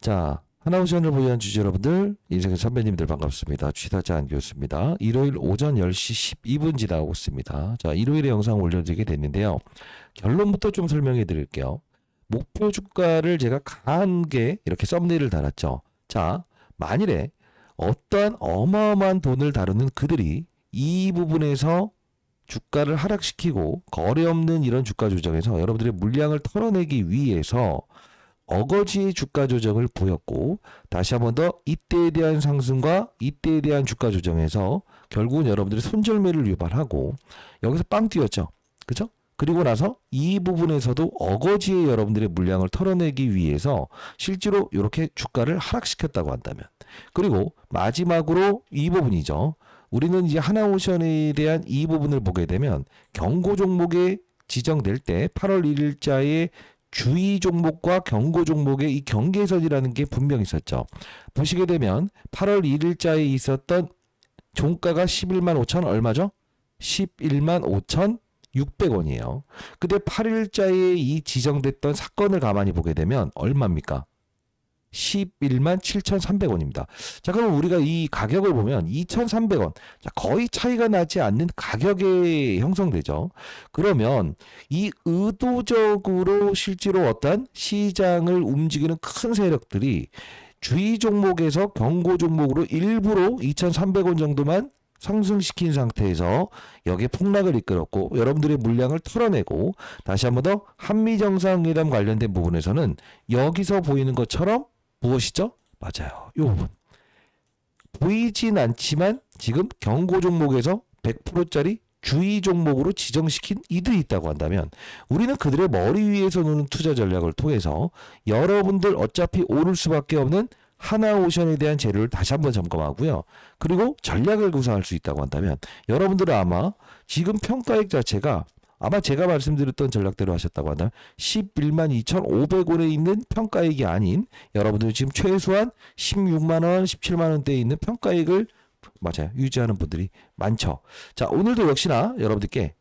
자, 하나오션을 보유한 주주 여러분들, 인생의 선배님들 반갑습니다. 취사자 안교수입니다. 일요일 오전 10시 12분 지나고 있습니다. 자, 일요일에 영상 올려드리게 됐는데요. 결론부터 좀 설명해 드릴게요. 목표 주가를 제가 강하게 이렇게 썸네일을 달았죠. 자, 만일에 어떠한 어마어마한 돈을 다루는 그들이 이 부분에서 주가를 하락시키고 거래 없는 이런 주가 조정에서 여러분들의 물량을 털어내기 위해서 어거지의 주가 조정을 보였고, 다시 한 번 더 이때에 대한 상승과 이때에 대한 주가 조정에서 결국은 여러분들이 손절매를 유발하고 여기서 빵 뛰었죠. 그죠? 그리고 나서 이 부분에서도 어거지의 여러분들의 물량을 털어내기 위해서 실제로 이렇게 주가를 하락시켰다고 한다면, 그리고 마지막으로 이 부분이죠. 우리는 이제 하나오션에 대한 이 부분을 보게 되면 경고 종목에 지정될 때 8월 1일자에 주의 종목과 경고 종목의 이 경계선이라는 게 분명히 있었죠. 보시게 되면 8월 1일자에 있었던 종가가 11만 5천 얼마죠? 11만 5,600원이에요. 근데 8일자에 이 지정됐던 사건을 가만히 보게 되면 얼마입니까? 11만 7,300원입니다. 자, 그럼 우리가 이 가격을 보면 2,300원. 자, 거의 차이가 나지 않는 가격에 형성되죠. 그러면 이 의도적으로 실제로 어떤 시장을 움직이는 큰 세력들이 주의 종목에서 경고 종목으로 일부러 2,300원 정도만 상승시킨 상태에서 여기에 폭락을 이끌었고, 여러분들의 물량을 털어내고, 다시 한 번 더 한미정상회담 관련된 부분에서는 여기서 보이는 것처럼 무엇이죠? 맞아요. 이 부분. 보이진 않지만 지금 경고 종목에서 100%짜리 주의 종목으로 지정시킨 이들이 있다고 한다면, 우리는 그들의 머리 위에서 노는 투자 전략을 통해서 여러분들 어차피 오를 수밖에 없는 하나오션에 대한 재료를 다시 한번 점검하고요. 그리고 전략을 구사할 수 있다고 한다면, 여러분들은 아마 지금 평가액 자체가 아마 제가 말씀드렸던 전략대로 하셨다고 한다면 11만 2,500원에 있는 평가액이 아닌, 여러분들이 지금 최소한 16만원, 17만원대에 있는 평가액을 맞아요, 유지하는 분들이 많죠. 자, 오늘도 역시나 여러분들께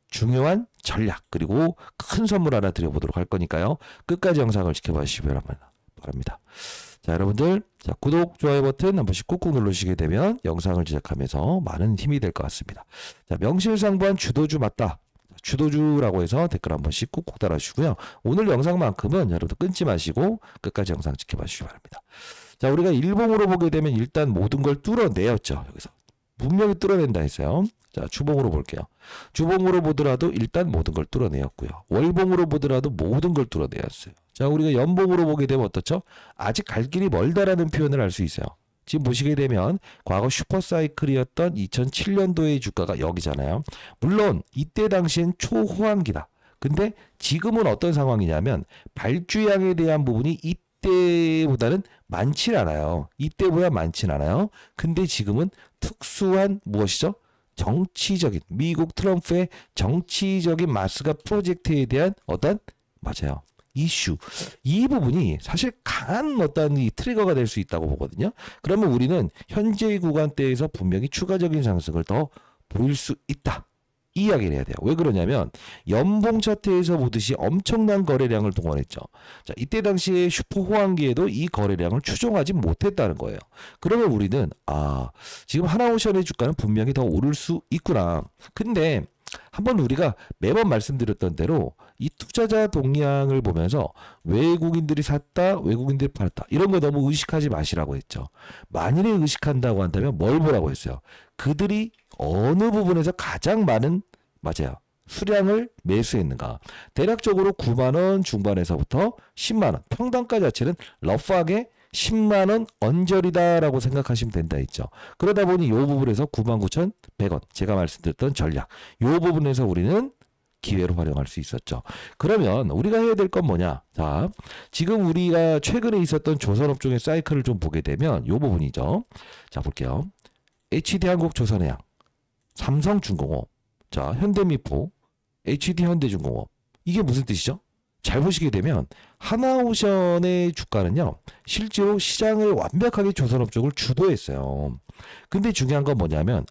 중요한 전략 그리고 큰 선물 하나 드려보도록 할 거니까요. 끝까지 영상을 지켜봐 주시기 바랍니다. 자, 여러분들, 자, 구독, 좋아요 버튼 한 번씩 꾹꾹 눌러주시게 되면 영상을 제작하면서 많은 힘이 될 것 같습니다. 자, 명실상부한 주도주 맞다. 주도주라고 해서 댓글 한 번씩 꾹꾹 달아주시고요. 오늘 영상만큼은 여러분들 끊지 마시고 끝까지 영상 지켜봐 주시기 바랍니다. 자, 우리가 일봉으로 보게 되면 일단 모든 걸 뚫어내었죠. 여기서 분명히 뚫어낸다 했어요. 자, 주봉으로 볼게요. 주봉으로 보더라도 일단 모든 걸 뚫어내었고요. 월봉으로 보더라도 모든 걸 뚫어내었어요. 자, 우리가 연봉으로 보게 되면 어떻죠? 아직 갈 길이 멀다라는 표현을 할 수 있어요. 지금 보시게 되면 과거 슈퍼사이클이었던 2007년도의 주가가 여기잖아요. 물론 이때 당시엔 초호황기다. 근데 지금은 어떤 상황이냐면 발주량에 대한 부분이 이때보다는 많진 않아요. 이때보다 많진 않아요. 근데 지금은 특수한 무엇이죠? 정치적인, 미국 트럼프의 정치적인 마스가 프로젝트에 대한 어떤, 맞아요, 이슈, 이 부분이 사실 강한 어떤 이 트리거가 될 수 있다고 보거든요. 그러면 우리는 현재 구간대에서 분명히 추가적인 상승을 더 보일 수 있다, 이 이야기를 해야 돼요. 왜 그러냐면 연봉 차트에서 보듯이 엄청난 거래량을 동원했죠. 자, 이때 당시에 슈퍼 호황기에도 이 거래량을 추종하지 못했다는 거예요. 그러면 우리는 지금 하나오션의 주가는 분명히 더 오를 수 있구나. 근데 한번 우리가 매번 말씀드렸던 대로 이 투자자 동향을 보면서 외국인들이 샀다, 외국인들이 팔았다, 이런 거 너무 의식하지 마시라고 했죠. 만일에 의식한다고 한다면 뭘 보라고 했어요? 그들이 어느 부분에서 가장 많은, 맞아요, 수량을 매수했는가. 대략적으로 9만원 중반에서부터 10만원, 평단가 자체는 러프하게 10만원 언저리다라고 생각하시면 된다 했죠. 그러다 보니 이 부분에서 99,100원, 제가 말씀드렸던 전략, 이 부분에서 우리는 기회로 활용할 수 있었죠. 그러면 우리가 해야 될 건 뭐냐? 자, 지금 우리가 최근에 있었던 조선업종의 사이클을 좀 보게 되면 이 부분이죠. 자, 볼게요. HD한국조선해양, 삼성중공업, 자, 현대미포, HD현대중공업, 이게 무슨 뜻이죠? 잘 보시게 되면 하나오션의 주가는요, 실제로 시장을 완벽하게 조선업 쪽을 주도했어요. 근데 중요한 건 뭐냐면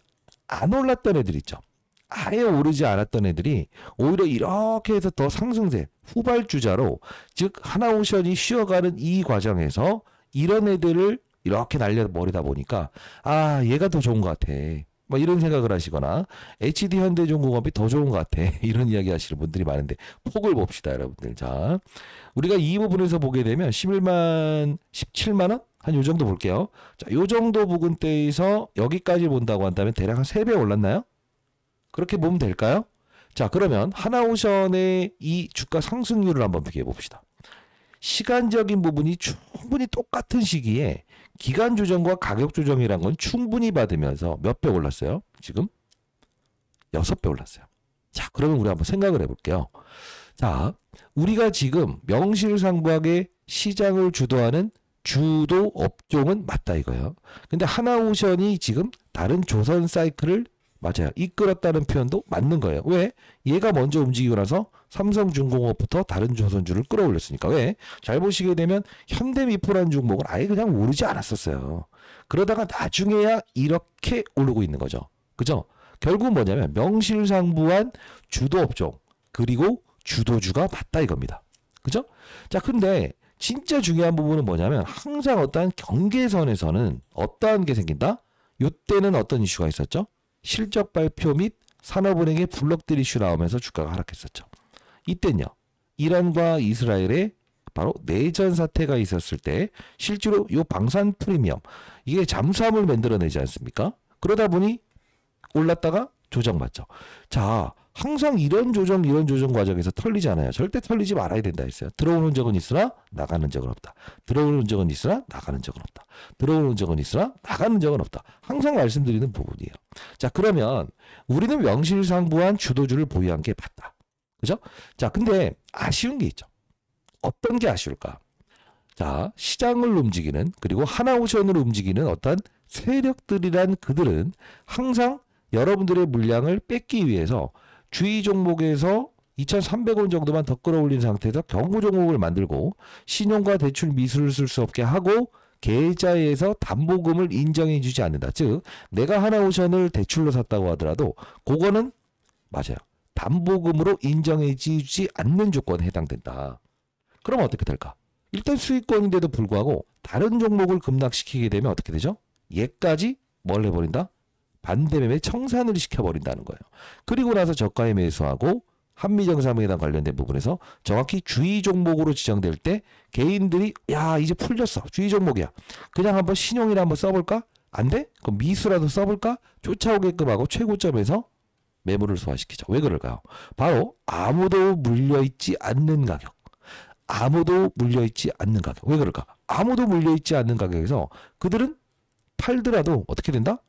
안 올랐던 애들 있죠. 아예 오르지 않았던 애들이 오히려 이렇게 해서 더 상승세 후발주자로, 즉 하나오션이 쉬어가는 이 과정에서 이런 애들을 이렇게 날려버리다 보니까 아 얘가 더 좋은 것 같아. 뭐 이런 생각을 하시거나 HD 현대중공업이 더 좋은 것 같아. 이런 이야기 하시는 분들이 많은데 폭을 봅시다 여러분들. 자 우리가 이 부분에서 보게 되면 11만 17만원? 한 요 정도 볼게요. 자, 요 정도 부근대에서 여기까지 본다고 한다면 대략 한 3배 올랐나요? 그렇게 보면 될까요? 자 그러면 하나오션의 이 주가 상승률을 한번 비교해 봅시다. 시간적인 부분이 충분히 똑같은 시기에 기간 조정과 가격 조정이란 건 충분히 받으면서 몇 배 올랐어요? 지금 6배 올랐어요. 자 그러면 우리 한번 생각을 해볼게요. 자 우리가 지금 명실상부하게 시장을 주도하는 주도 업종은 맞다 이거예요. 근데 하나오션이 지금 다른 조선 사이클을 맞아요. 이끌었다는 표현도 맞는 거예요. 왜? 얘가 먼저 움직이고 나서 삼성중공업부터 다른 조선주를 끌어올렸으니까. 왜? 잘 보시게 되면 현대미포라는 종목은 아예 그냥 오르지 않았었어요. 그러다가 나중에야 이렇게 오르고 있는 거죠. 그죠? 결국 뭐냐면 명실상부한 주도 업종 그리고 주도주가 맞다 이겁니다. 그죠? 자 근데 진짜 중요한 부분은 뭐냐면 항상 어떠한 경계선에서는 어떠한 게 생긴다? 이때는 어떤 이슈가 있었죠? 실적 발표 및 산업은행의 블록들 이슈 나오면서 주가가 하락했었죠. 이땐요. 이란과 이스라엘의 바로 내전 사태가 있었을 때 실제로 이 방산 프리미엄 이게 잠수함을 만들어내지 않습니까? 그러다 보니 올랐다가 조정받죠. 자 항상 이런 조정 과정에서 털리지 않아요. 절대 털리지 말아야 된다 했어요. 들어오는 적은 있으나 나가는 적은 없다. 들어오는 적은 있으나 나가는 적은 없다. 들어오는 적은 있으나 나가는 적은 없다. 항상 말씀드리는 부분이에요. 자 그러면 우리는 명실상부한 주도주를 보유한 게 맞다. 그죠? 자 근데 아쉬운 게 있죠. 어떤 게 아쉬울까? 자 시장을 움직이는 그리고 하나오션을 움직이는 어떤 세력들이란 그들은 항상 여러분들의 물량을 뺏기 위해서 주의 종목에서 2,300원 정도만 더 끌어올린 상태에서 경고 종목을 만들고 신용과 대출 미수를 쓸 수 없게 하고 계좌에서 담보금을 인정해 주지 않는다. 즉 내가 하나오션을 대출로 샀다고 하더라도 그거는 맞아요. 담보금으로 인정해 주지 않는 조건에 해당된다. 그럼 어떻게 될까? 일단 수익권인데도 불구하고 다른 종목을 급락시키게 되면 어떻게 되죠? 얘까지 뭘 해버린다? 반대매매 청산을 시켜버린다는 거예요. 그리고 나서 저가에 매수하고 한미정상회담 관련된 부분에서 정확히 주의 종목으로 지정될 때 개인들이 야 이제 풀렸어. 주의 종목이야. 그냥 한번 신용이라 한번 써볼까? 안 돼? 그럼 미수라도 써볼까? 쫓아오게끔 하고 최고점에서 매물을 소화시키죠. 왜 그럴까요? 바로 아무도 물려있지 않는 가격. 아무도 물려있지 않는 가격. 왜 그럴까? 아무도 물려있지 않는 가격에서 그들은 팔더라도 어떻게 된다?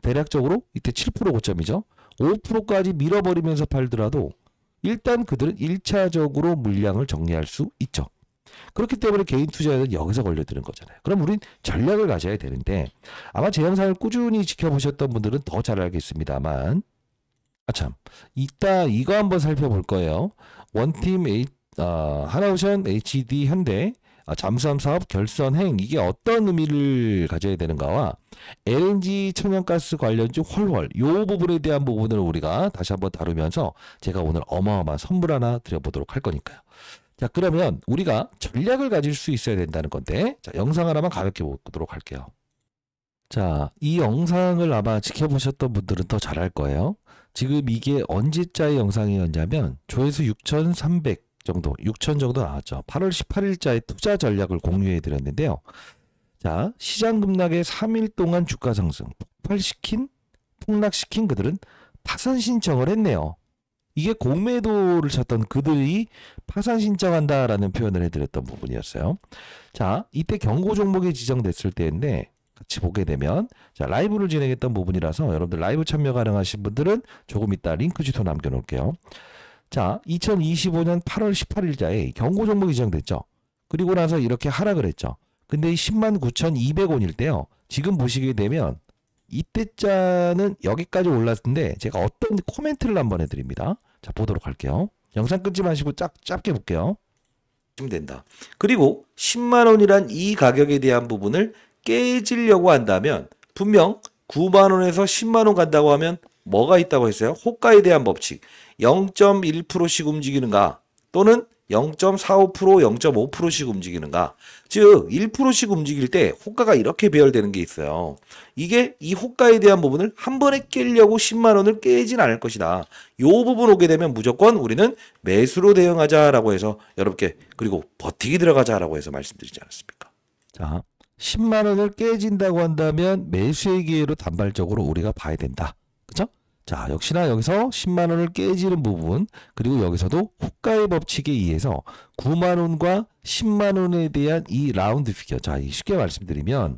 대략적으로 이때 7% 고점이죠. 5%까지 밀어버리면서 팔더라도 일단 그들은 1차적으로 물량을 정리할 수 있죠. 그렇기 때문에 개인 투자에는 여기서 걸려드는 거잖아요. 그럼 우린 전략을 가져야 되는데 아마 제 영상을 꾸준히 지켜보셨던 분들은 더 잘 알겠습니다만 아참 이따 이거 한번 살펴볼 거예요. 원팀 하나오션 HD 현대 잠수함 사업 결선행 이게 어떤 의미를 가져야 되는가와 LNG 천연가스 관련주 헐헐 요 부분에 대한 부분을 우리가 다시 한번 다루면서 제가 오늘 어마어마한 선물 하나 드려보도록 할 거니까요. 자 그러면 우리가 전략을 가질 수 있어야 된다는 건데 자 영상 하나만 가볍게 보도록 할게요. 자 이 영상을 아마 지켜보셨던 분들은 더 잘할 거예요. 지금 이게 언제자의 영상이었냐면 조회수 6,300 정도, 6천 정도 나왔죠. 8월 18일자에 투자 전략을 공유해 드렸는데요. 자, 시장 급락의 3일 동안 주가 상승, 폭락시킨 그들은 파산 신청을 했네요. 이게 공매도를 쳤던 그들이 파산 신청한다라는 표현을 해드렸던 부분이었어요. 자, 이때 경고 종목이 지정됐을 때인데 같이 보게 되면 자 라이브를 진행했던 부분이라서 여러분들 라이브 참여 가능하신 분들은 조금 이따 링크 주소 남겨놓을게요. 자, 2025년 8월 18일자에 경고 종목이 지정됐죠. 그리고 나서 이렇게 하락을 했죠. 근데 109,200원일 때요. 지금 보시게 되면 이때자는 여기까지 올랐는데 제가 어떤 코멘트를 한번 해드립니다. 자, 보도록 할게요. 영상 끊지 마시고 짧게 볼게요. 좀 된다. 그리고 10만원이란 이 가격에 대한 부분을 깨지려고 한다면 분명 9만원에서 10만원 간다고 하면 뭐가 있다고 했어요? 호가에 대한 법칙 0.1%씩 움직이는가 또는 0.45%, 0.5%씩 움직이는가? 즉 1%씩 움직일 때 호가가 이렇게 배열되는 게 있어요. 이게 이 호가에 대한 부분을 한 번에 깨려고 10만 원을 깨진 않을 것이다. 이 부분 오게 되면 무조건 우리는 매수로 대응하자라고 해서 여러분께 그리고 버티기 들어가자라고 해서 말씀드리지 않았습니까? 자, 10만 원을 깨진다고 한다면 매수의 기회로 단발적으로 우리가 봐야 된다. 그죠? 자, 역시나 여기서 10만 원을 깨지는 부분, 그리고 여기서도 호가의 법칙에 의해서 9만 원과 10만 원에 대한 이 라운드 피겨. 자, 쉽게 말씀드리면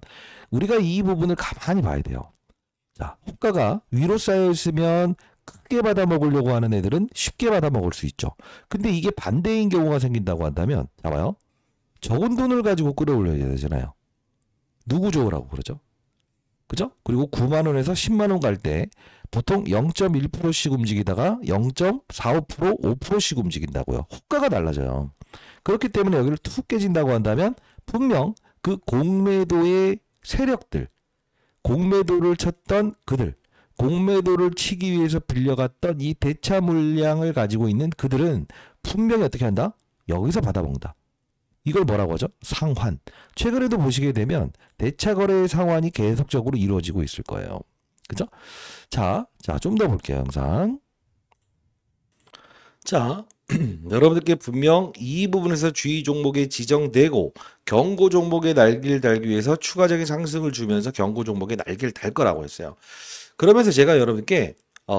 우리가 이 부분을 가만히 봐야 돼요. 자, 호가가 위로 쌓여 있으면 크게 받아 먹으려고 하는 애들은 쉽게 받아 먹을 수 있죠. 근데 이게 반대인 경우가 생긴다고 한다면, 봐봐요. 적은 돈을 가지고 끌어올려야 되잖아요. 누구 좋으라고 그러죠? 그죠? 그리고 9만 원에서 10만 원 갈 때 보통 0.1%씩 움직이다가 0.45%, 5%씩 움직인다고요. 호가가 달라져요. 그렇기 때문에 여기를 툭 깨진다고 한다면 분명 그 공매도의 세력들, 공매도를 쳤던 그들, 공매도를 치기 위해서 빌려갔던 이 대차 물량을 가지고 있는 그들은 분명히 어떻게 한다? 여기서 받아먹는다. 이걸 뭐라고 하죠? 상환. 최근에도 보시게 되면 대차 거래의 상환이 계속적으로 이루어지고 있을 거예요. 그죠? 자, 좀 더 볼게요, 영상. 자, 여러분들께 분명 이 부분에서 주의 종목에 지정되고 경고 종목에 날개를 달기 위해서 추가적인 상승을 주면서 경고 종목에 날개를 달 거라고 했어요. 그러면서 제가 여러분께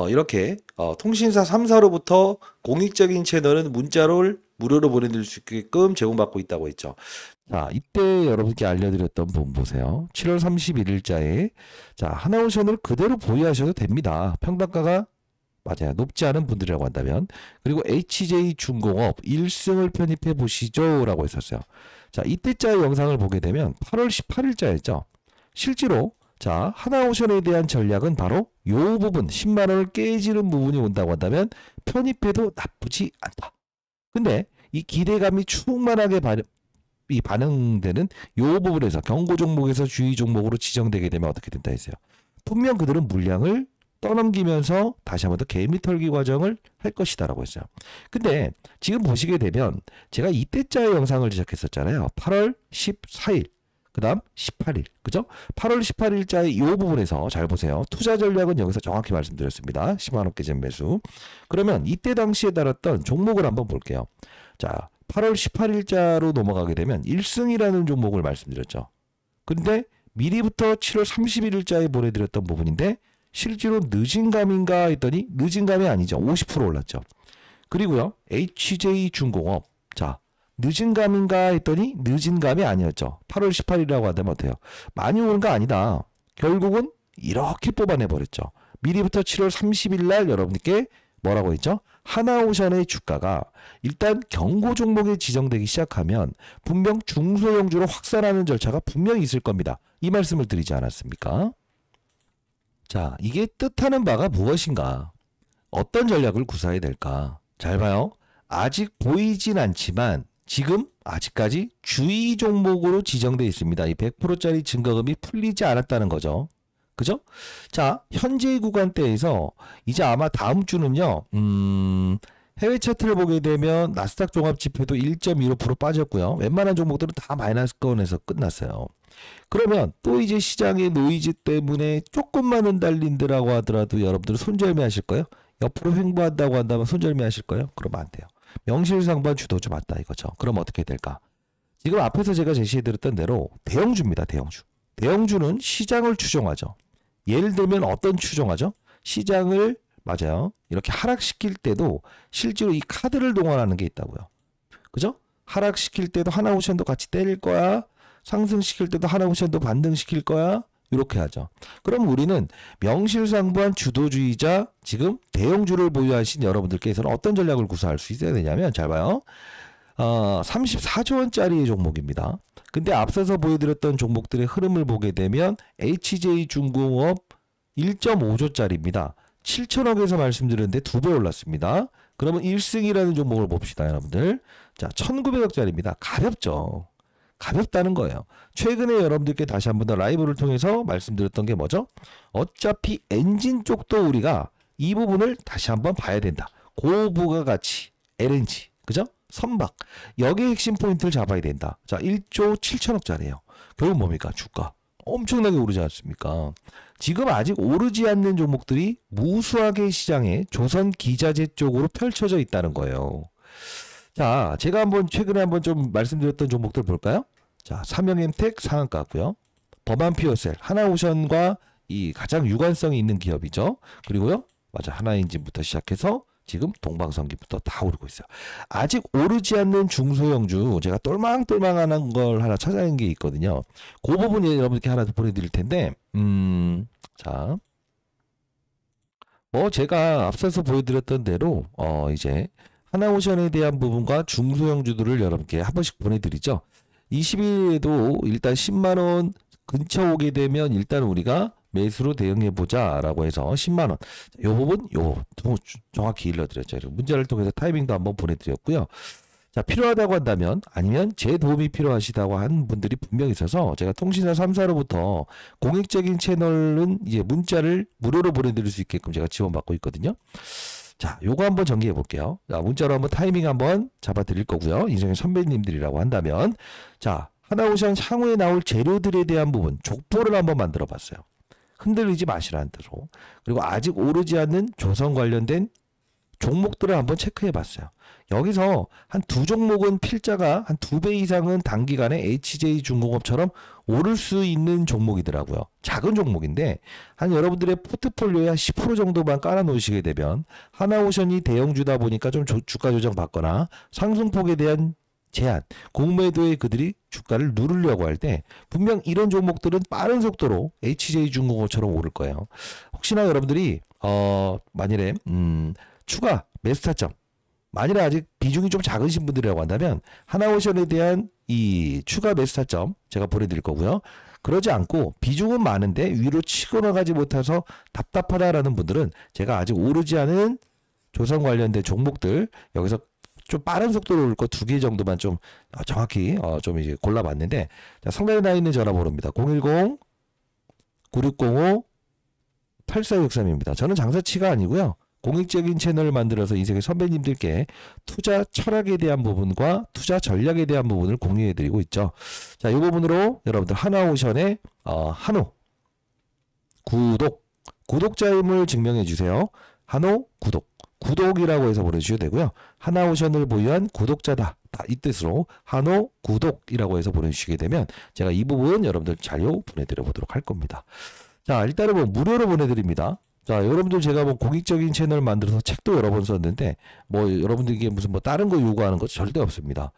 이렇게 통신사 3사로부터 공익적인 채널은 문자를 무료로 보내드릴 수 있게끔 제공받고 있다고 했죠. 자, 이때 여러분께 알려드렸던 부분 보세요. 7월 31일자에 자, 하나오션을 그대로 보유하셔도 됩니다. 평단가가 맞아요. 높지 않은 분들이라고 한다면. 그리고 HJ중공업 1승을 편입해 보시죠 라고 했었어요. 자, 이때자의 영상을 보게 되면 8월 18일자였죠. 실제로 자, 하나오션에 대한 전략은 바로 요 부분 10만 원을 깨지는 부분이 온다고 한다면 편입해도 나쁘지 않다. 근데 이 기대감이 충만하게 반응되는 요 부분에서 경고 종목에서 주의 종목으로 지정되게 되면 어떻게 된다 했어요. 분명 그들은 물량을 떠넘기면서 다시 한번 더 개미 털기 과정을 할 것이다 라고 했어요. 근데 지금 보시게 되면 제가 이때자의 영상을 제작했었잖아요. 8월 14일 그 다음 18일 그죠? 8월 18일자의 이 부분에서 잘 보세요. 투자 전략은 여기서 정확히 말씀드렸습니다. 10만원 깨진 매수. 그러면 이때 당시에 달았던 종목을 한번 볼게요. 자, 8월 18일자로 넘어가게 되면 1승이라는 종목을 말씀드렸죠. 근데 미리부터 7월 31일자에 보내드렸던 부분인데 실제로 늦은 감인가 했더니 늦은 감이 아니죠. 50% 올랐죠. 그리고요. HJ중공업 자, 늦은 감인가 했더니 늦은 감이 아니었죠. 8월 18일이라고 한다면 어때요? 많이 오는 거 아니다. 결국은 이렇게 뽑아내버렸죠. 미리부터 7월 30일 날 여러분께 뭐라고 했죠? 하나오션의 주가가 일단 경고 종목에 지정되기 시작하면 분명 중소형주로 확산하는 절차가 분명히 있을 겁니다. 이 말씀을 드리지 않았습니까? 자, 이게 뜻하는 바가 무엇인가? 어떤 전략을 구사해야 될까? 잘 봐요. 아직 보이진 않지만 지금 아직까지 주의 종목으로 지정되어 있습니다. 이 100%짜리 증거금이 풀리지 않았다는 거죠. 그죠? 자, 현재 구간대에서 이제 아마 다음 주는요. 해외 차트를 보게 되면 나스닥 종합지표도 1.15% 빠졌고요. 웬만한 종목들은 다 마이너스권에서 끝났어요. 그러면 또 이제 시장의 노이즈 때문에 조금만 흔들린다라고 하더라도 여러분들 손절매 하실 거예요? 옆으로 횡보한다고 한다면 손절매 하실 거예요? 그러면 안 돼요. 명실상부한 주도주 맞다 이거죠. 그럼 어떻게 될까? 지금 앞에서 제가 제시해드렸던 대로 대형주입니다. 대형주. 대형주는 시장을 추종하죠. 예를 들면 어떤 추종하죠? 시장을 맞아요. 이렇게 하락시킬 때도 실제로 이 카드를 동원하는 게 있다고요. 그죠? 하락시킬 때도 하나오션도 같이 때릴 거야. 상승시킬 때도 하나오션도 반등시킬 거야. 이렇게 하죠. 그럼 우리는 명실상부한 주도주의자 지금 대형주를 보유하신 여러분들께서는 어떤 전략을 구사할 수 있어야 되냐면 잘 봐요. 34조 원짜리의 종목입니다. 근데 앞서서 보여드렸던 종목들의 흐름을 보게 되면 HJ중공업 1.5조짜리입니다. 7천억에서 말씀드렸는데 2배 올랐습니다. 그러면 1승이라는 종목을 봅시다, 여러분들. 자, 1,900억짜리입니다. 가볍죠. 가볍다는 거예요. 최근에 여러분들께 다시 한번 더 라이브를 통해서 말씀드렸던 게 뭐죠? 어차피 엔진 쪽도 우리가 이 부분을 다시 한번 봐야 된다. 고부가가치 LNG, 그죠? 선박. 여기에 핵심 포인트를 잡아야 된다. 자, 1조 7천억짜리예요. 결국 뭡니까? 주가. 엄청나게 오르지 않습니까? 지금 아직 오르지 않는 종목들이 무수하게 시장에 조선 기자재 쪽으로 펼쳐져 있다는 거예요. 자, 제가 최근에 한번 좀 말씀드렸던 종목들 볼까요? 자, 삼영엠텍 상한가고요. 범한피어셀, 하나오션과 이 가장 유관성이 있는 기업이죠. 그리고요, 맞아, 하나엔진부터 시작해서 지금 동방선기부터 다 오르고 있어요. 아직 오르지 않는 중소형주, 제가 똘망똘망한 걸 하나 찾아낸 게 있거든요. 그 부분 여러분께 하나 더 보내드릴 텐데, 자, 제가 앞서서 보여드렸던 대로 이제 하나오션에 대한 부분과 중소형주들을 여러분께 한 번씩 보내드리죠. 20일에도 일단 10만원 근처 오게 되면 일단 우리가 매수로 대응해보자 라고 해서 10만원. 이 부분, 정확히 일러드렸죠. 문자를 통해서 타이밍도 한번 보내드렸고요. 자, 필요하다고 한다면, 아니면 제 도움이 필요하시다고 한 분들이 분명히 있어서 제가 통신사 3사로부터 공익적인 채널은 이제 문자를 무료로 보내드릴 수 있게끔 제가 지원받고 있거든요. 자, 요거 한번 정리해 볼게요. 자, 문자로 한번 타이밍 한번 잡아 드릴 거고요. 인생의 선배님들이라고 한다면, 자, 하나오션 향후에 나올 재료들에 대한 부분, 족보를 한번 만들어 봤어요. 흔들리지 마시라는 뜻으로. 그리고 아직 오르지 않는 조선 관련된 종목들을 한번 체크해 봤어요. 여기서 한 두 종목은 필자가 한 2배 이상은 단기간에 HJ중공업처럼 오를 수 있는 종목이더라고요. 작은 종목인데 한 여러분들의 포트폴리오에 한 10% 정도만 깔아 놓으시게 되면 하나오션이 대형주다 보니까 좀 주가 조정 받거나 상승폭에 대한 제한, 공매도에 그들이 주가를 누르려고 할 때 분명 이런 종목들은 빠른 속도로 HJ중공업처럼 오를 거예요. 혹시나 여러분들이 만일에 추가 매수 타점, 만일에 아직 비중이 좀 작으신 분들이라고 한다면 하나오션에 대한 이 추가 매수 타점 제가 보내드릴 거고요. 그러지 않고 비중은 많은데 위로 치고 나가지 못해서 답답하다라는 분들은 제가 아직 오르지 않은 조선 관련된 종목들 여기서 좀 빠른 속도로 올 거 2개 정도만 좀 정확히 좀 이제 골라봤는데, 자, 상단에 나 있는 전화번호입니다. 010-9605-8463입니다. 저는 장사치가 아니고요. 공익적인 채널을 만들어서 인생의 선배님들께 투자 철학에 대한 부분과 투자 전략에 대한 부분을 공유해드리고 있죠. 자, 이 부분으로 여러분들 하나오션의 한호 구독자임을 증명해주세요. 한호 구독이라고 해서 보내주셔도 되고요. 하나오션을 보유한 구독자다. 이 뜻으로 한호 구독이라고 해서 보내주시게 되면 제가 이 부분 여러분들 자료 보내드려 보도록 할 겁니다. 자, 일단은 무료로 보내드립니다. 자, 여러분들 제가 공익적인 채널 만들어서 책도 여러 번 썼는데 여러분들에게 무슨 다른 거 요구하는 거 절대 없습니다.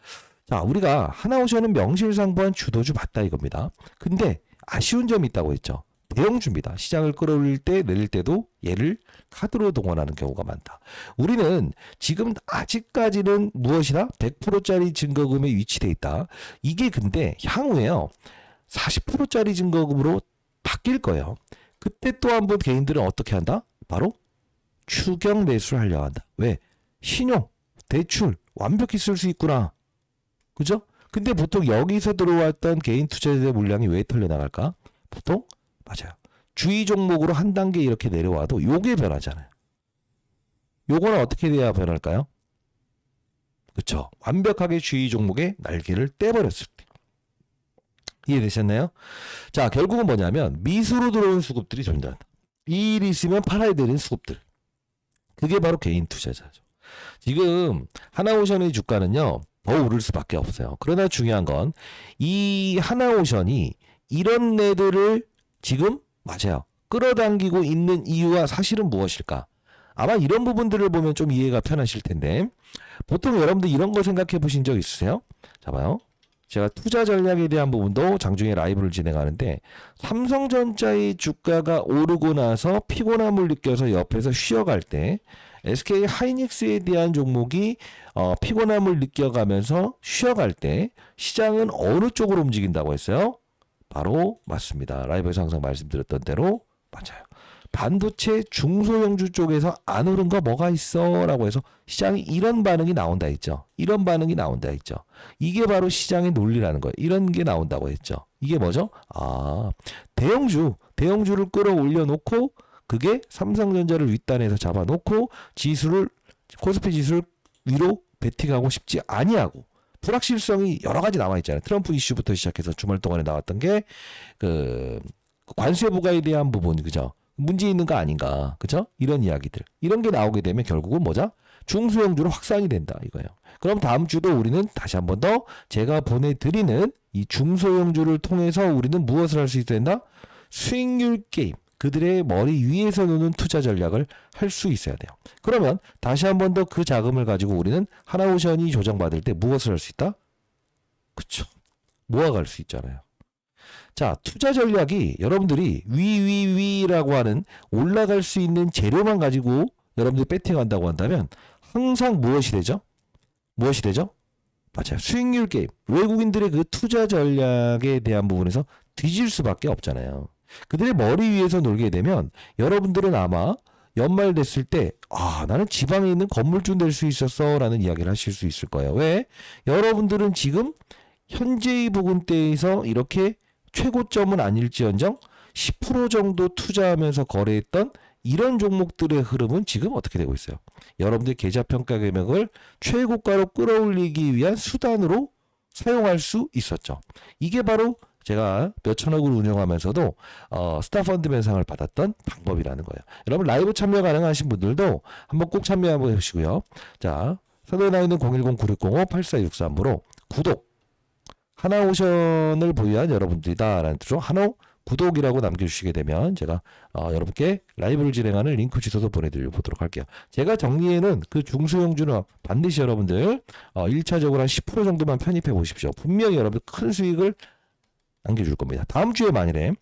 자, 우리가 하나오션은 명실상부한 주도주 맞다 이겁니다. 근데 아쉬운 점이 있다고 했죠. 대형주입니다. 시장을 끌어올릴 때 내릴 때도 얘를 카드로 동원하는 경우가 많다. 우리는 지금 아직까지는 무엇이나 100%짜리 증거금에 위치돼 있다. 이게 근데 향후에요 40%짜리 증거금으로 바뀔 거예요. 그때 또 한 번 개인들은 어떻게 한다? 바로 추경 매수를 하려고 한다. 왜? 신용, 대출 완벽히 쓸 수 있구나. 그죠? 근데 보통 여기서 들어왔던 개인 투자자의 물량이 왜 털려나갈까? 보통 맞아요. 주의 종목으로 한 단계 이렇게 내려와도 요게 변하잖아요. 요거는 어떻게 돼야 변할까요? 그쵸? 완벽하게 주의 종목의 날개를 떼버렸을 때. 이해되셨나요? 자, 결국은 뭐냐면 미수로 들어온 수급들이 존재한다. 이 일이 있으면 팔아야 되는 수급들. 그게 바로 개인 투자자죠. 지금 하나오션의 주가는요 더 오를 수밖에 없어요. 그러나 중요한 건 이 하나오션이 이런 애들을 지금 맞아요 끌어당기고 있는 이유가 사실은 무엇일까? 아마 이런 부분들을 보면 좀 이해가 편하실 텐데, 보통 여러분들 이런 거 생각해 보신 적 있으세요? 자, 봐요. 제가 투자 전략에 대한 부분도 장중에 라이브를 진행하는데, 삼성전자의 주가가 오르고 나서 피곤함을 느껴서 옆에서 쉬어갈 때 SK 하이닉스에 대한 종목이 피곤함을 느껴가면서 쉬어갈 때 시장은 어느 쪽으로 움직인다고 했어요? 바로 맞습니다. 라이브에서 항상 말씀드렸던 대로 맞아요. 반도체 중소형주 쪽에서 안 오른 거 뭐가 있어? 라고 해서 시장이 이런 반응이 나온다 했죠. 이런 반응이 나온다 했죠. 이게 바로 시장의 논리라는 거예요. 이런 게 나온다고 했죠. 이게 뭐죠? 대형주를 끌어올려 놓고 그게 삼성전자를 윗단에서 잡아놓고 코스피 지수를 위로 베팅하고 싶지 아니하고 불확실성이 여러 가지 남아 있잖아요. 트럼프 이슈부터 시작해서 주말 동안에 나왔던 게 그 관세 부과에 대한 부분, 그죠? 문제 있는 거 아닌가, 그죠? 이런 이야기들, 이런 게 나오게 되면 결국은 뭐죠? 중소형주로 확산이 된다 이거예요. 그럼 다음 주도 우리는 다시 한 번 더 제가 보내드리는 이 중소형주를 통해서 우리는 무엇을 할 수 있어야 된다? 수익률 게임, 그들의 머리 위에서 노는 투자 전략을 할 수 있어야 돼요. 그러면 다시 한 번 더 그 자금을 가지고 우리는 하나오션이 조정받을 때 무엇을 할 수 있다? 그쵸, 모아갈 수 있잖아요. 자, 투자 전략이 여러분들이 위라고 하는 올라갈 수 있는 재료만 가지고 여러분들이 배팅한다고 한다면 항상 무엇이 되죠? 무엇이 되죠? 맞아요. 수익률 게임. 외국인들의 그 투자 전략에 대한 부분에서 뒤질 수밖에 없잖아요. 그들의 머리 위에서 놀게 되면 여러분들은 아마 연말 됐을 때 나는 지방에 있는 건물주 될 수 있었어 라는 이야기를 하실 수 있을 거예요. 왜? 여러분들은 지금 현재의 부분대에서 이렇게 최고점은 아닐지언정 10% 정도 투자하면서 거래했던 이런 종목들의 흐름은 지금 어떻게 되고 있어요? 여러분들 계좌평가 금액을 최고가로 끌어올리기 위한 수단으로 사용할 수 있었죠. 이게 바로 제가 몇천억을 운영하면서도 스타펀드 면상을 받았던 방법이라는 거예요. 여러분 라이브 참여 가능하신 분들도 한번 꼭 참여 한번 해보시고요. 자, 서도에 나와 있는 010-9605-8463으로 구독, 하나오션을 보유한 여러분들이다라는 뜻으로 하나오 구독이라고 남겨주시게 되면 제가 여러분께 라이브를 진행하는 링크 주소도 보내드리도록 할게요. 제가 정리에는 그 중소형주는 반드시 여러분들 1차적으로 한 10% 정도만 편입해 보십시오. 분명히 여러분들 큰 수익을 남겨줄 겁니다. 다음 주에 만일에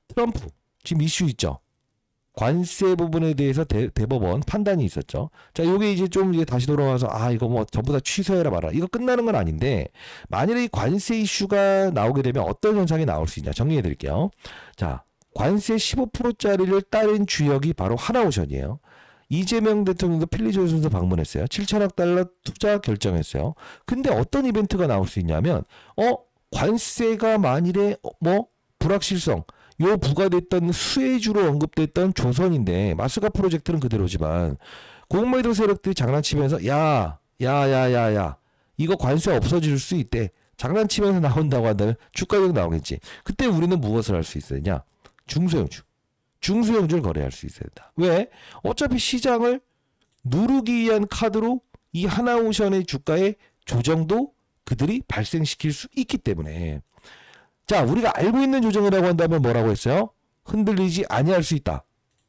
트럼프 지금 이슈 있죠. 관세 부분에 대해서 대법원 판단이 있었죠. 자, 요게 이제 좀 이제 다시 돌아와서 이거 뭐 전부 다 취소해라 말아. 이거 끝나는 건 아닌데 만일에 이 관세 이슈가 나오게 되면 어떤 현상이 나올 수 있냐 정리해 드릴게요. 자, 관세 15%짜리를 따른 주역이 바로 하나오션이에요. 이재명 대통령도 필리조이 선수 방문했어요. 7천억 달러 투자 결정했어요. 근데 어떤 이벤트가 나올 수 있냐면 관세가 만일에 불확실성 요 부과됐던 수혜주로 언급됐던 조선인데 마스가 프로젝트는 그대로지만 공매도 세력들이 장난치면서 야 이거 관세 없어질 수 있대 장난치면서 나온다고 한다면 주가격 나오겠지. 그때 우리는 무엇을 할 수 있느냐? 중소형주를 거래할 수 있어야 된다. 왜? 어차피 시장을 누르기 위한 카드로 이 하나오션의 주가의 조정도 그들이 발생시킬 수 있기 때문에 자, 우리가 알고 있는 조정이라고 한다면 뭐라고 했어요? 흔들리지 아니할 수 있다.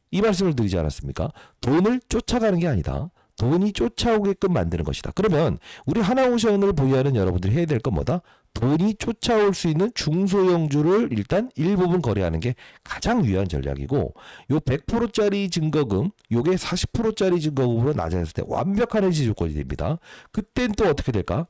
이 말씀을 드리지 않았습니까? 돈을 쫓아가는 게 아니다. 돈이 쫓아오게끔 만드는 것이다. 그러면 우리 하나오션을 보유하는 여러분들이 해야 될 건 뭐다? 돈이 쫓아올 수 있는 중소형주를 일단 일부분 거래하는 게 가장 유효한 전략이고 요 100%짜리 증거금, 요게 40%짜리 증거금으로 낮아졌을 때 완벽한 해지 조건이 됩니다. 그땐 또 어떻게 될까?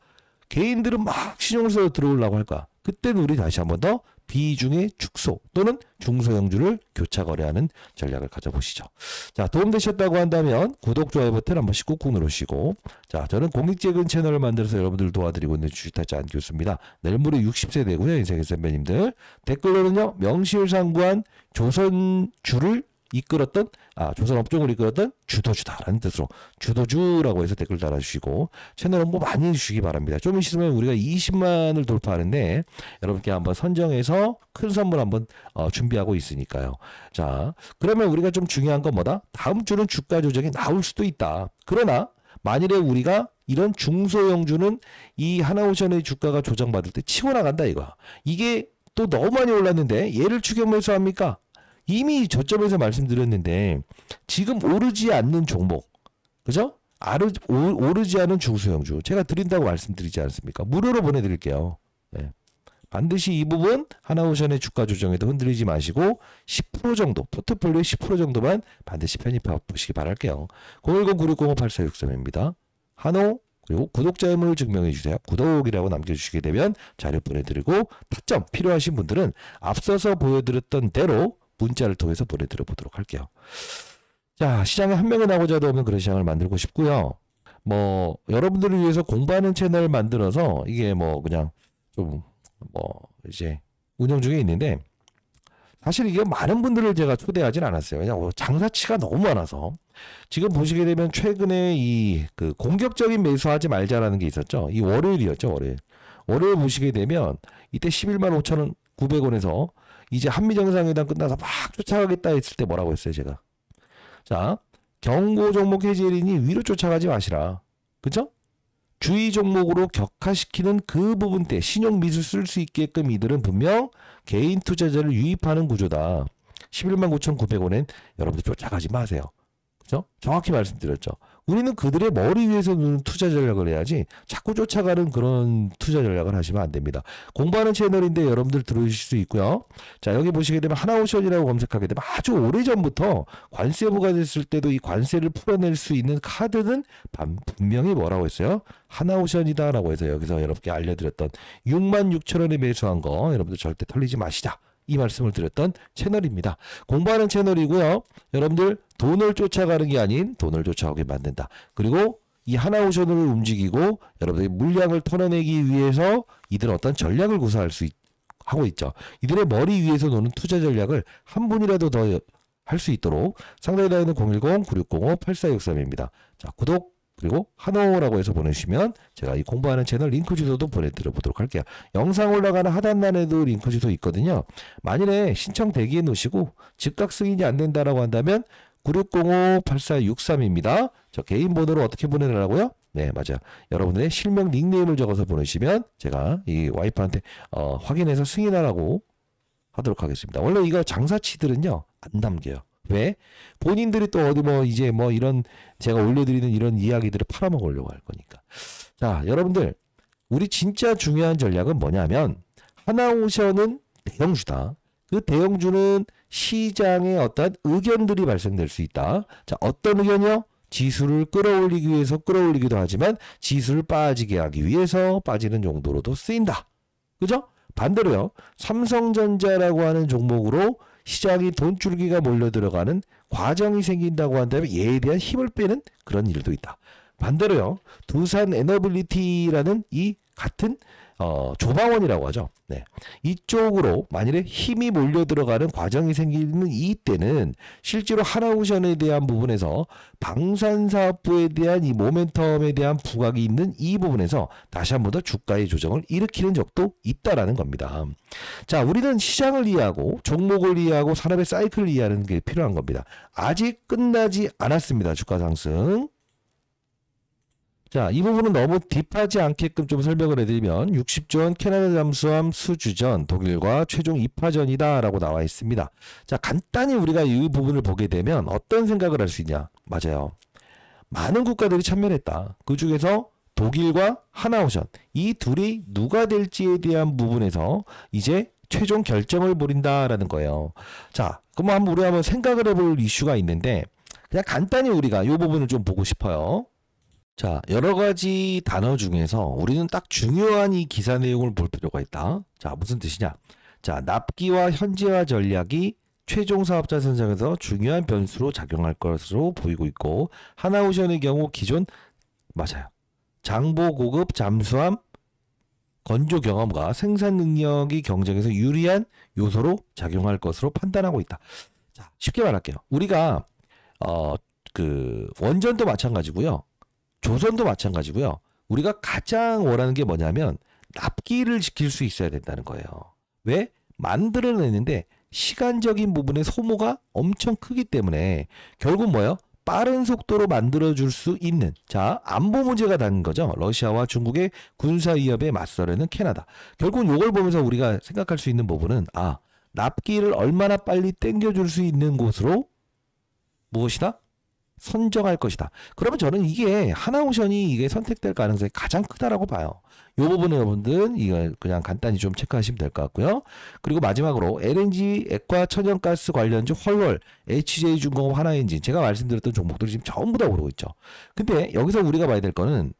개인들은 막 신용을 써서 들어오려고 할까? 그때는 우리 다시 한 번 더 비중의 축소 또는 중소형주를 교차 거래하는 전략을 가져보시죠. 자, 도움되셨다고 한다면 구독, 좋아요 버튼 한 번씩 꾹꾹 누르시고 자, 저는 공익재근 채널을 만들어서 여러분들 도와드리고 있는 주식타짜 안교수입니다. 내일 무려 60세 되고요. 인생의 선배님들 댓글로는요. 명실상부한 조선주를 이끌었던 조선 업종을 이끌었던 주도주다라는 뜻으로 주도주라고 해서 댓글 달아주시고 채널 홍보 많이 해주시기 바랍니다. 좀 있으면 우리가 20만을 돌파하는데 여러분께 한번 선정해서 큰 선물 한번 준비하고 있으니까요. 자, 그러면 우리가 좀 중요한 건 뭐다? 다음 주는 주가 조정이 나올 수도 있다. 그러나 만일에 우리가 이런 중소형주는 이 하나오션의 주가가 조정받을 때 치고 나간다 이거야. 이게 또 너무 많이 올랐는데 얘를 추격 매수합니까? 이미 저점에서 말씀드렸는데 지금 오르지 않는 종목, 그죠? 오르지 않은 중소형주 제가 드린다고 말씀드리지 않습니까? 무료로 보내드릴게요. 네. 반드시 이 부분 하나오션의 주가 조정에도 흔들리지 마시고 10% 정도, 포트폴리오의 10% 정도만 반드시 편입해 보시기 바랄게요. 010-9605-8463입니다. 한호 그리고 구독자 의무를 증명해 주세요. 구독이라고 남겨주시게 되면 자료 보내드리고 타점 필요하신 분들은 앞서서 보여드렸던 대로 문자를 통해서 보내드려 보도록 할게요. 자, 시장에 한 명의 나고자도 없는 그런 시장을 만들고 싶고요. 뭐 여러분들을 위해서 공부하는 채널을 만들어서 이게 뭐 그냥 좀 뭐 이제 운영 중에 있는데 사실 이게 많은 분들을 제가 초대하진 않았어요. 그냥 장사치가 너무 많아서. 지금 보시게 되면 최근에 이 그 공격적인 매수하지 말자라는 게 있었죠. 이 월요일이었죠, 월요일. 월요일 보시게 되면 이때 11만 5천 900원에서 이제 한미정상회담 끝나서 막 쫓아가겠다 했을 때 뭐라고 했어요, 제가. 자, 경고 종목 해지일이니 위로 쫓아가지 마시라. 그죠? 주의 종목으로 격화시키는 그 부분 때 신용 미수 쓸 수 있게끔 이들은 분명 개인 투자자를 유입하는 구조다. 11만 9,900원엔 여러분들 쫓아가지 마세요. 그죠? 정확히 말씀드렸죠. 우리는 그들의 머리 위에서 두는 투자 전략을 해야지 자꾸 쫓아가는 그런 투자 전략을 하시면 안 됩니다. 공부하는 채널인데 여러분들 들어오실 수 있고요. 자, 여기 보시게 되면 하나오션이라고 검색하게 되면 아주 오래전부터 관세 부과됐을 때도 이 관세를 풀어낼 수 있는 카드는 분명히 뭐라고 했어요? 하나오션이다라고 해서 여기서 여러분께 알려드렸던 66,000원에 매수한 거 여러분들 절대 털리지 마시자. 이 말씀을 드렸던 채널입니다. 공부하는 채널이고요. 여러분들 돈을 쫓아가는 게 아닌 돈을 쫓아오게 만든다. 그리고 이 하나오션을 움직이고 여러분들이 물량을 털어내기 위해서 이들은 어떤 전략을 구사할 하고 있죠. 이들의 머리 위에서 노는 투자 전략을 한 분이라도 더 할 수 있도록 상단에 나와 있는 010-9605-8463입니다. 자, 구독 그리고 한호라고 해서 보내주시면 제가 이 공부하는 채널 링크 주소도 보내드려 보도록 할게요. 영상 올라가는 하단란에도 링크 주소 있거든요. 만일에 신청 대기해 놓으시고 즉각 승인이 안 된다라고 한다면 9605-8463입니다. 저 개인 번호로 어떻게 보내라고요? 네, 맞아요. 여러분들의 실명 닉네임을 적어서 보내시면 제가 이 와이프한테 확인해서 승인하라고 하도록 하겠습니다. 원래 이거 장사치들은요 안 남겨요. 왜? 본인들이 또 어디 뭐 이제 뭐 이런 제가 올려드리는 이런 이야기들을 팔아먹으려고 할 거니까. 자, 여러분들 우리 진짜 중요한 전략은 뭐냐면 하나오션은 대형주다. 그 대형주는 시장에 어떤 의견들이 발생될 수 있다. 자, 어떤 의견이요? 지수를 끌어올리기 위해서 끌어올리기도 하지만 지수를 빠지게 하기 위해서 빠지는 정도로도 쓰인다. 그죠? 반대로요. 삼성전자라고 하는 종목으로 시장이 돈줄기가 몰려 들어가는 과정이 생긴다고 한다면 얘에 대한 힘을 빼는 그런 일도 있다. 반대로요. 두산 에너빌리티라는 이 같은 조방원이라고 하죠. 네. 이쪽으로 만일에 힘이 몰려 들어가는 과정이 생기는 이때는 실제로 하나오션에 대한 부분에서 방산사업부에 대한 이 모멘텀에 대한 부각이 있는 이 부분에서 다시 한 번 더 주가의 조정을 일으키는 적도 있다라는 겁니다. 자, 우리는 시장을 이해하고 종목을 이해하고 산업의 사이클을 이해하는 게 필요한 겁니다. 아직 끝나지 않았습니다. 주가 상승. 자, 이 부분은 너무 딥하지 않게끔 좀 설명을 해드리면 60조 원 캐나다 잠수함 수주전 독일과 최종 입하전이다 라고 나와 있습니다. 자, 간단히 우리가 이 부분을 보게 되면 어떤 생각을 할 수 있냐. 맞아요. 많은 국가들이 참여했다. 그 중에서 독일과 하나오션 이 둘이 누가 될지에 대한 부분에서 이제 최종 결정을 벌인다라는 거예요. 자, 그럼 우리가 한번 생각을 해볼 이슈가 있는데 그냥 간단히 우리가 이 부분을 좀 보고 싶어요. 자, 여러 가지 단어 중에서 우리는 딱 중요한 이 기사 내용을 볼 필요가 있다. 자, 무슨 뜻이냐? 자, 납기와 현지화 전략이 최종 사업자 선정에서 중요한 변수로 작용할 것으로 보이고 있고 하나오션의 경우 기존 맞아요. 장보 고급 잠수함 건조 경험과 생산 능력이 경쟁에서 유리한 요소로 작용할 것으로 판단하고 있다. 자, 쉽게 말할게요. 우리가 원전도 마찬가지고요. 조선도 마찬가지고요. 우리가 가장 원하는 게 뭐냐면 납기를 지킬 수 있어야 된다는 거예요. 왜? 만들어내는데 시간적인 부분의 소모가 엄청 크기 때문에 결국 뭐예요? 빠른 속도로 만들어줄 수 있는 자 안보 문제가 닿는 거죠. 러시아와 중국의 군사 위협에 맞서려는 캐나다. 결국은 이걸 보면서 우리가 생각할 수 있는 부분은 납기를 얼마나 빨리 땡겨줄 수 있는 곳으로 무엇이다? 선정할 것이다. 그러면 저는 이게 하나오션이 이게 선택될 가능성이 가장 크다라고 봐요. 이 부분은 여러분들 이거 그냥 간단히 좀 체크하시면 될 것 같고요. 그리고 마지막으로 LNG 액화 천연가스 관련주 헐월, HJ중공업, 하나엔진 제가 말씀드렸던 종목들이 지금 전부 다 오르고 있죠. 근데 여기서 우리가 봐야 될 거는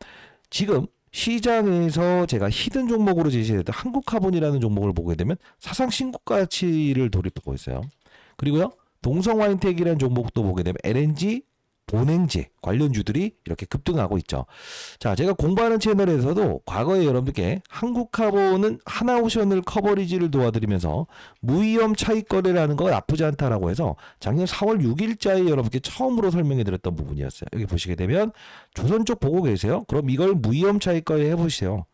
지금 시장에서 제가 히든 종목으로 제시했던 한국카본이라는 종목을 보게 되면 사상 신고가치를 돌입하고 있어요. 그리고요 동성와인텍이라는 종목도 보게 되면 LNG 본행제 관련주들이 이렇게 급등하고 있죠. 자, 제가 공부하는 채널에서도 과거에 여러분들께 한국카본은 하나오션을 커버리지를 도와드리면서 무위험 차익 거래라는 거 나쁘지 않다라고 해서 작년 4월 6일자에 여러분께 처음으로 설명해 드렸던 부분이었어요. 여기 보시게 되면 조선 쪽 보고 계세요. 그럼 이걸 무위험 차익 거래 해보세요.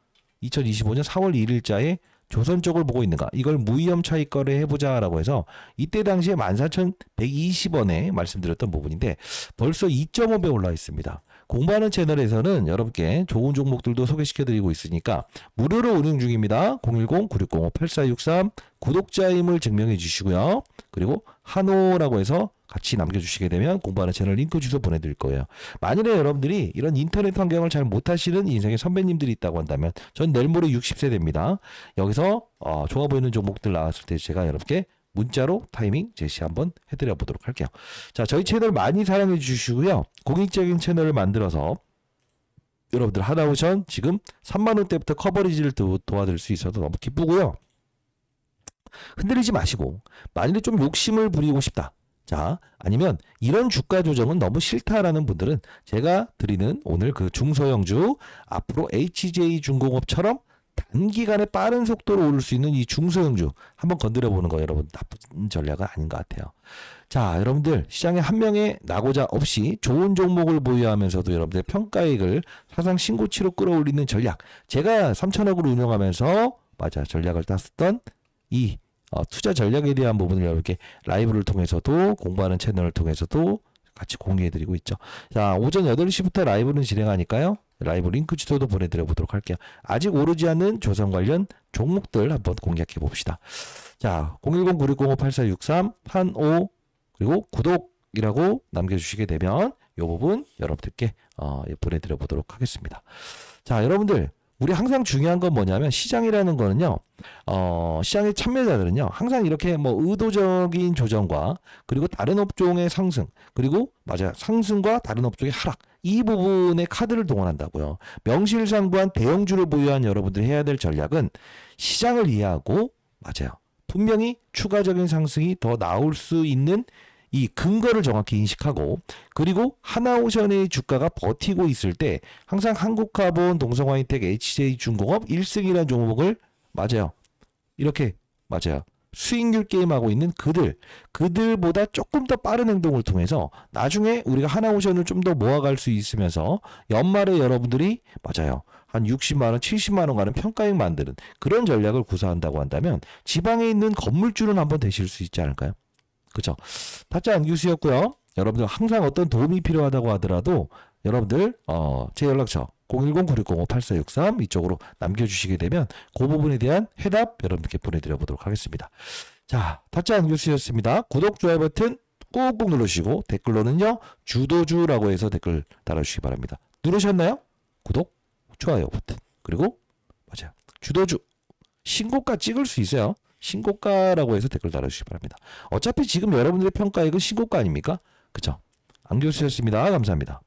2025년 4월 1일자에 조선 쪽을 보고 있는가? 이걸 무위험 차익 거래 해보자 라고 해서 이때 당시에 14,120원에 말씀드렸던 부분인데 벌써 2.5배 올라 있습니다. 공부하는 채널에서는 여러분께 좋은 종목들도 소개시켜드리고 있으니까 무료로 운영 중입니다. 010-9605-8463 구독자임을 증명해 주시고요. 그리고 한호라고 해서 같이 남겨주시게 되면 공부하는 채널 링크 주소 보내드릴 거예요. 만일에 여러분들이 이런 인터넷 환경을 잘 못하시는 인생의 선배님들이 있다고 한다면 전 내일 모레 60세 됩니다. 여기서 좋아 보이는 종목들 나왔을 때 제가 여러분께 문자로 타이밍 제시 한번 해드려 보도록 할게요. 자, 저희 채널 많이 사랑해 주시고요. 공익적인 채널을 만들어서 여러분들 하나오션 지금 3만원대부터 커버리지를 도와드릴 수 있어서 너무 기쁘고요. 흔들리지 마시고 만일에 좀 욕심을 부리고 싶다. 자, 아니면 이런 주가 조정은 너무 싫다라는 분들은 제가 드리는 오늘 그 중소형주 앞으로 HJ중공업처럼 단기간에 빠른 속도로 오를 수 있는 이 중소형주 한번 건드려 보는 거 여러분 나쁜 전략은 아닌 것 같아요. 자, 여러분들 시장에 한 명의 낙오자 없이 좋은 종목을 보유하면서도 여러분들 평가액을 사상 신고치로 끌어올리는 전략, 제가 3천억을 운영하면서 맞아 전략을 땄었던 이 투자 전략에 대한 부분을 이렇게 라이브를 통해서도 공부하는 채널을 통해서도 같이 공유해드리고 있죠. 자, 오전 8시부터 라이브는 진행하니까요. 라이브 링크 주소도 보내드려 보도록 할게요. 아직 오르지 않는 조선 관련 종목들 한번 공략해 봅시다. 자, 010-9605-8463 한오 그리고 구독이라고 남겨주시게 되면 이 부분 여러분들께 보내드려 보도록 하겠습니다. 자, 여러분들 우리 항상 중요한 건 뭐냐면 시장이라는 거는요, 시장의 참여자들은요, 항상 이렇게 뭐 의도적인 조정과 그리고 다른 업종의 상승, 그리고 맞아요, 상승과 다른 업종의 하락, 이 부분에 카드를 동원한다고요. 명실상부한 대형주를 보유한 여러분들이 해야 될 전략은 시장을 이해하고, 맞아요, 분명히 추가적인 상승이 더 나올 수 있는 이 근거를 정확히 인식하고, 그리고 하나오션의 주가가 버티고 있을 때 항상 한국카본, 동성화이텍, HJ중공업 1승이라는 종목을 맞아요, 이렇게 맞아요, 수익률 게임하고 있는 그들보다 조금 더 빠른 행동을 통해서 나중에 우리가 하나오션을 좀 더 모아갈 수 있으면서 연말에 여러분들이 맞아요 한 60만원, 70만원 가는 평가액 만드는 그런 전략을 구사한다고 한다면 지방에 있는 건물주는 한번 되실 수 있지 않을까요? 그죠? 타짜 안규수였고요. 여러분들 항상 어떤 도움이 필요하다고 하더라도 여러분들 제 연락처 010-9605-8463 이쪽으로 남겨주시게 되면 그 부분에 대한 해답 여러분께 보내드려 보도록 하겠습니다. 자, 타짜 안규수였습니다. 구독, 좋아요 버튼 꾹꾹 누르시고 댓글로는요 주도주라고 해서 댓글 달아주시기 바랍니다. 누르셨나요? 구독, 좋아요 버튼 그리고 맞아요 주도주 신고가 찍을 수 있어요. 신고가라고 해서 댓글 달아주시기 바랍니다. 어차피 지금 여러분들의 평가액은 신고가 아닙니까? 그쵸? 안교수였습니다. 감사합니다.